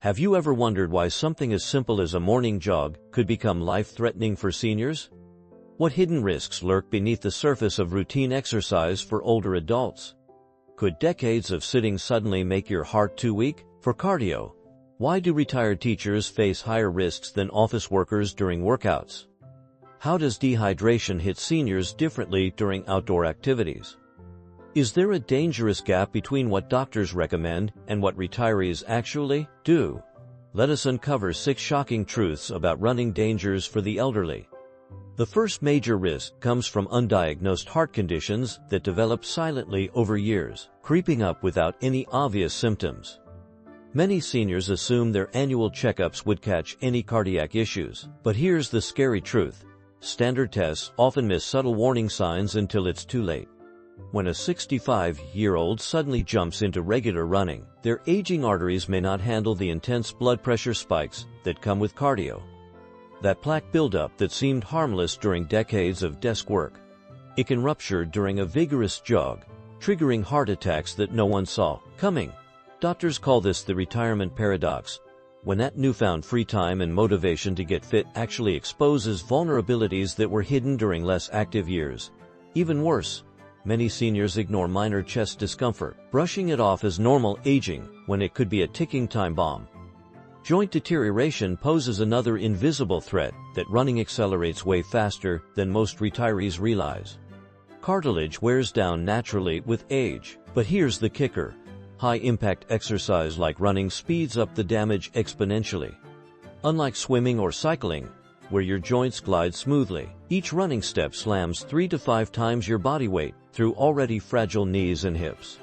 Have you ever wondered why something as simple as a morning jog could become life-threatening for seniors? What hidden risks lurk beneath the surface of routine exercise for older adults? Could decades of sitting suddenly make your heart too weak? For cardio, why do retired teachers face higher risks than office workers during workouts? How does dehydration hit seniors differently during outdoor activities? Is there a dangerous gap between what doctors recommend and what retirees actually do? Let us uncover 6 shocking truths about running dangers for the elderly. The first major risk comes from undiagnosed heart conditions that develop silently over years, creeping up without any obvious symptoms. Many seniors assume their annual checkups would catch any cardiac issues, but here's the scary truth. Standard tests often miss subtle warning signs until it's too late. When a 65-year-old suddenly jumps into regular running, their aging arteries may not handle the intense blood pressure spikes that come with cardio. That plaque buildup that seemed harmless during decades of desk work. It can rupture during a vigorous jog, triggering heart attacks that no one saw coming. Doctors call this the retirement paradox, when that newfound free time and motivation to get fit actually exposes vulnerabilities that were hidden during less active years. Even worse, many seniors ignore minor chest discomfort, brushing it off as normal aging when it could be a ticking time bomb. Joint deterioration poses another invisible threat that running accelerates way faster than most retirees realize. Cartilage wears down naturally with age, but here's the kicker. High-impact exercise like running speeds up the damage exponentially. Unlike swimming or cycling, where your joints glide smoothly, each running step slams 3 to 5 times your body weight through already fragile knees and hips.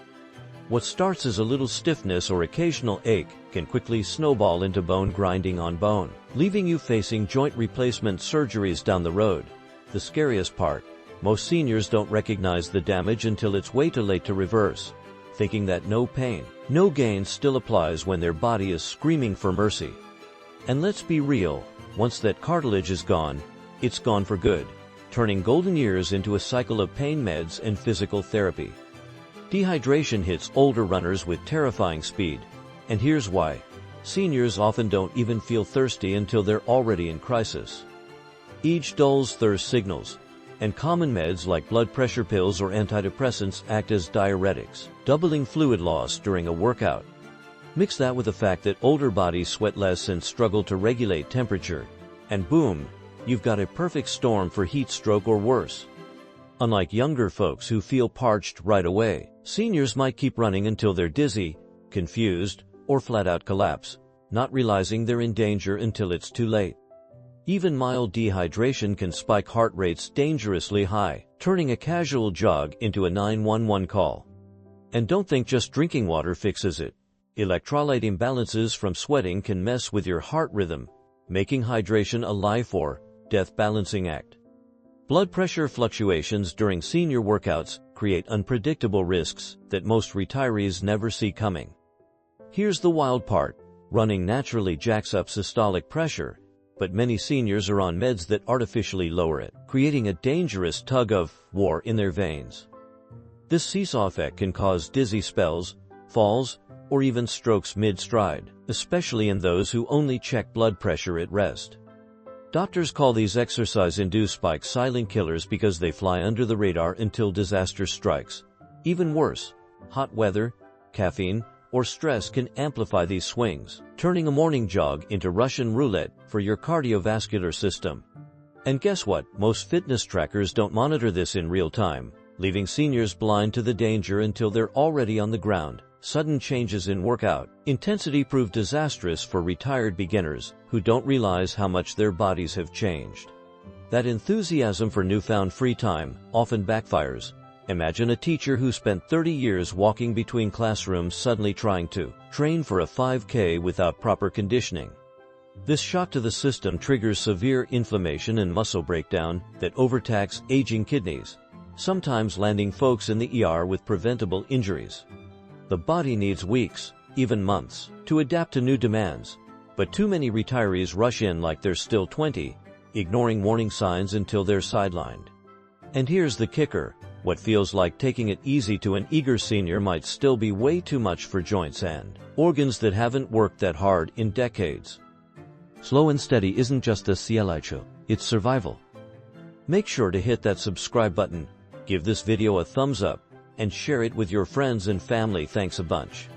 What starts as a little stiffness or occasional ache can quickly snowball into bone grinding on bone, leaving you facing joint replacement surgeries down the road. The scariest part, most seniors don't recognize the damage until it's way too late to reverse, thinking that no pain, no gain still applies when their body is screaming for mercy. And let's be real, once that cartilage is gone, it's gone for good, turning golden years into a cycle of pain meds and physical therapy. Dehydration hits older runners with terrifying speed, and here's why. Seniors often don't even feel thirsty until they're already in crisis. Age dulls thirst signals, and common meds like blood pressure pills or antidepressants act as diuretics, doubling fluid loss during a workout. Mix that with the fact that older bodies sweat less and struggle to regulate temperature, and boom, you've got a perfect storm for heat stroke or worse. Unlike younger folks who feel parched right away, seniors might keep running until they're dizzy, confused, or flat out collapse, not realizing they're in danger until it's too late. Even mild dehydration can spike heart rates dangerously high, turning a casual jog into a 911 call. And don't think just drinking water fixes it. Electrolyte imbalances from sweating can mess with your heart rhythm, making hydration a life or death balancing act. Blood pressure fluctuations during senior workouts create unpredictable risks that most retirees never see coming. Here's the wild part. Running naturally jacks up systolic pressure, but many seniors are on meds that artificially lower it, creating a dangerous tug-of-war in their veins. This seesaw effect can cause dizzy spells, falls, or even strokes mid-stride, especially in those who only check blood pressure at rest. Doctors call these exercise-induced spikes silent killers because they fly under the radar until disaster strikes. Even worse, hot weather, caffeine, or stress can amplify these swings, turning a morning jog into Russian roulette for your cardiovascular system. And guess what? Most fitness trackers don't monitor this in real time, leaving seniors blind to the danger until they're already on the ground. Sudden changes in workout intensity prove disastrous for retired beginners who don't realize how much their bodies have changed. That enthusiasm for newfound free time often backfires. Imagine a teacher who spent 30 years walking between classrooms suddenly trying to train for a 5K without proper conditioning. This shock to the system triggers severe inflammation and muscle breakdown that overtax aging kidneys, sometimes landing folks in the ER with preventable injuries. The body needs weeks, even months, to adapt to new demands, but too many retirees rush in like they're still 20, ignoring warning signs until they're sidelined. And here's the kicker. What feels like taking it easy to an eager senior might still be way too much for joints and organs that haven't worked that hard in decades. Slow and steady isn't just a slideshow, it's survival. Make sure to hit that subscribe button, give this video a thumbs up, and share it with your friends and family. Thanks a bunch.